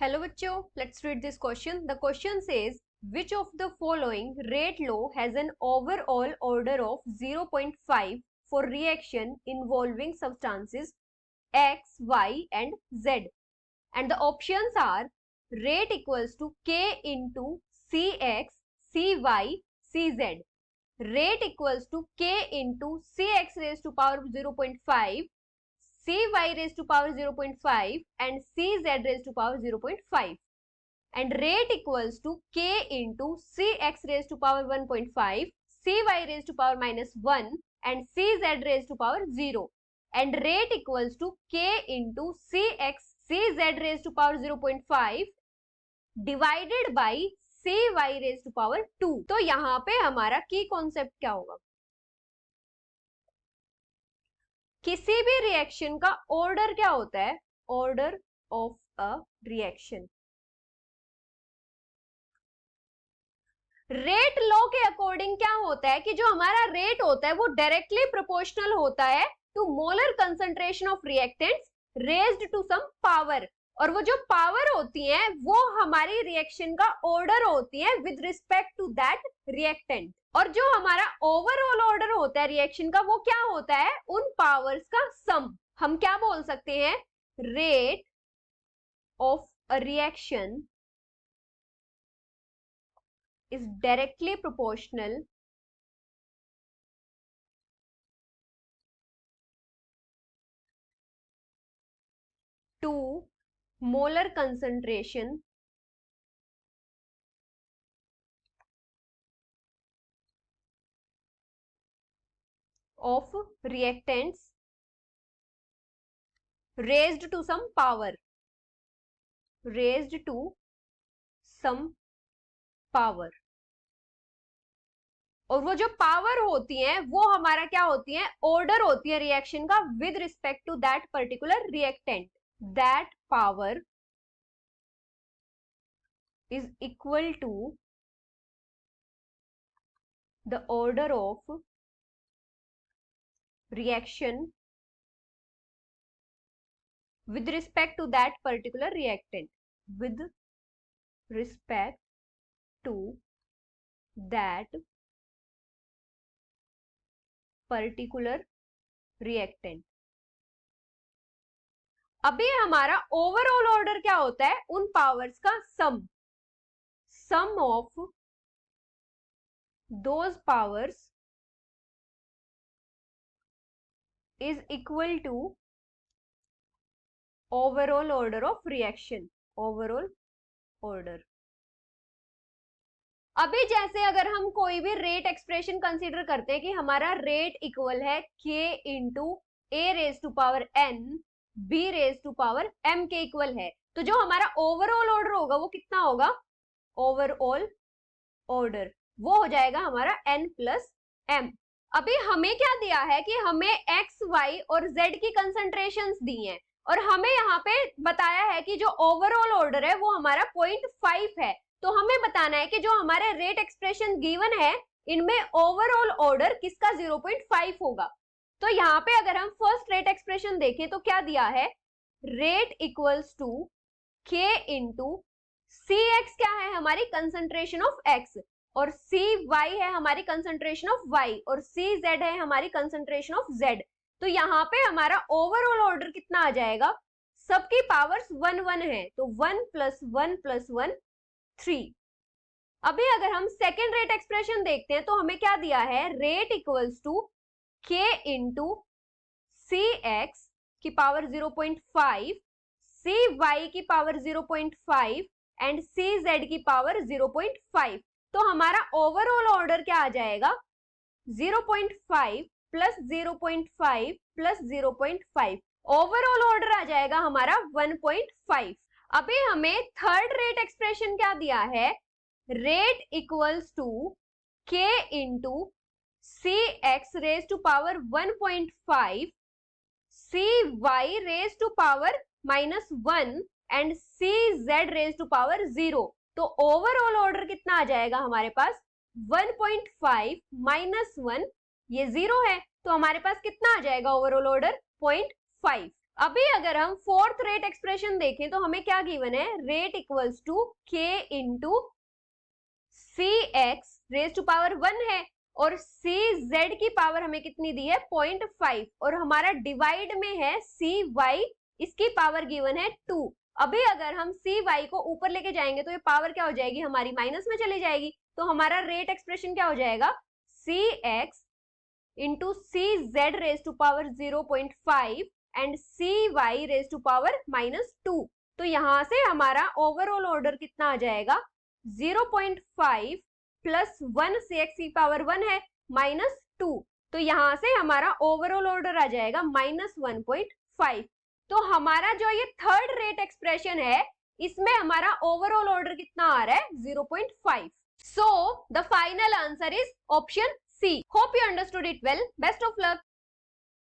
Hello bachcho, let's read this question. The question says, which of the following rate law has an overall order of 0.5 for reaction involving substances X, Y and Z? And the options are rate equals to K into Cx, Cy, Cz. Rate equals to K into Cx raised to power 0.5, Cy raised to power 0.5 and Cz raised to power 0.5, and rate equals to K into Cx raised to power 1.5, Cy raised to power minus 1 and Cz raised to power 0, and rate equals to K into Cx Cz raised to power 0.5 divided by Cy raised to power 2. तो यहाँ पे हमारा की concept क्या होगा? किसी भी reaction का ऑर्डर क्या होता है? Order of a reaction. Rate law के अकॉर्डिंग क्या होता है कि जो हमारा रेट होता है वो डायरेक्टली प्रोपोर्शनल होता है to molar concentration of reactants raised to some power, और वो जो पावर होती है वो हमारी रिएक्शन का ऑर्डर होती है with respect to that reactant. और जो हमारा ओवरऑल ऑर्डर होता है रिएक्शन का वो क्या होता है? उन पावर्स का सम। हम क्या बोल सकते हैं? Rate of a reaction is directly proportional to molar concentration of reactants raised to some power, raised to some power. और वो जो पावर होती है वो हमारा क्या होती है? ऑर्डर होती है रिएक्शन का with respect to that particular reactant. That power is equal to the order of reaction with respect to that particular reactant, with respect to that particular reactant। अभी हमारा ओवरऑल ऑर्डर क्या होता है? उन powers का sum, sum of those powers is equal to overall order of reaction, overall order. अभी जैसे अगर हम कोई भी रेट एक्सप्रेशन कंसीडर करते हैं कि हमारा रेट इक्वल है k into a raise to power n, b raise to power m के इक्वल है, तो जो हमारा ओवरऑल ऑर्डर होगा वो कितना होगा? ओवरऑल ऑर्डर वो हो जाएगा हमारा n प्लस m। अभी हमें क्या दिया है कि हमें x, y और z की कंसंट्रेशंस दी हैं, और हमें यहाँ पे बताया है कि जो ओवरऑल ऑर्डर है वो हमारा 0.5 है। तो हमें बताना है कि जो हमारे रेट एक्सप्रेशन गिवन है इनमें ओवरऑल ऑर्डर किसका 0.5 होगा। तो यहाँ पे अगर हम फर्स्ट रेट एक्सप्रेशन देखें तो क्या दिया है? Rate equals to k into C X, क्या है? हमारी कंसंट्रेशन ऑफ x, और सी वाई है हमारी कंसंट्रेशन ऑफ y, और सी जेड है हमारी कंसंट्रेशन ऑफ z। तो यहाँ पे हमारा ओवरऑल ऑर्डर कितना आ जाएगा? सबकी पावर्स 1 1 है, तो 1 प्लस 1 प्लस 1 3। अभी अगर हम सेकेंड रेट एक्सप्रेशन देखते हैं तो हमें क्या दिया है? Rate equals to k into C X की पावर 0.5, सी वाई की पावर 0.5 एंड सी जेड की पावर 0.5। तो हमारा ओवरऑल ऑर्डर क्या आ जाएगा? 0.5 प्लस 0.5 प्लस 0.5, ओवरऑल ऑर्डर आ जाएगा हमारा 1.5। अभी हमें थर्ड रेट एक्सप्रेशन क्या दिया है? Rate equals to k into C X raise to power 1.5, C Y raise to power -1 and C Z raise to power 0। तो ओवरऑल ऑर्डर कितना आ जाएगा हमारे पास? 1.5 -1, ये 0 है, तो हमारे पास कितना आ जाएगा ओवरऑल ऑर्डर? 0.5। अभी अगर हम फोर्थ रेट एक्सप्रेशन देखें तो हमें क्या गिवन है, rate equals to k into C X raise to power 1 है और सी जेड की पावर हमें कितनी दी है 0.5 और हमारा डिवाइड में है सी वाई, इसकी पावर गिवन है 2। अभी अगर हम सी वाई को ऊपर लेके जाएंगे तो ये पावर क्या हो जाएगी हमारी माइनस में चली जाएगी, तो हमारा रेट एक्सप्रेशन क्या हो जाएगा C x into C Z raise to power 0.5 and C Y raise to power -2। तो यहां से हमारा ओवरऑल ऑर्डर कितना आ जाएगा 0.5 प्लस 1 सी एक्स की पावर 1 है -2, तो यहां से हमारा ओवरऑल ऑर्डर आ जाएगा -1.5। तो हमारा जो ये थर्ड रेट एक्सप्रेशन है इसमें हमारा ओवरऑल ऑर्डर कितना आ रहा है 0.5। So the final answer is option C. Hope you understood it well. Best of luck.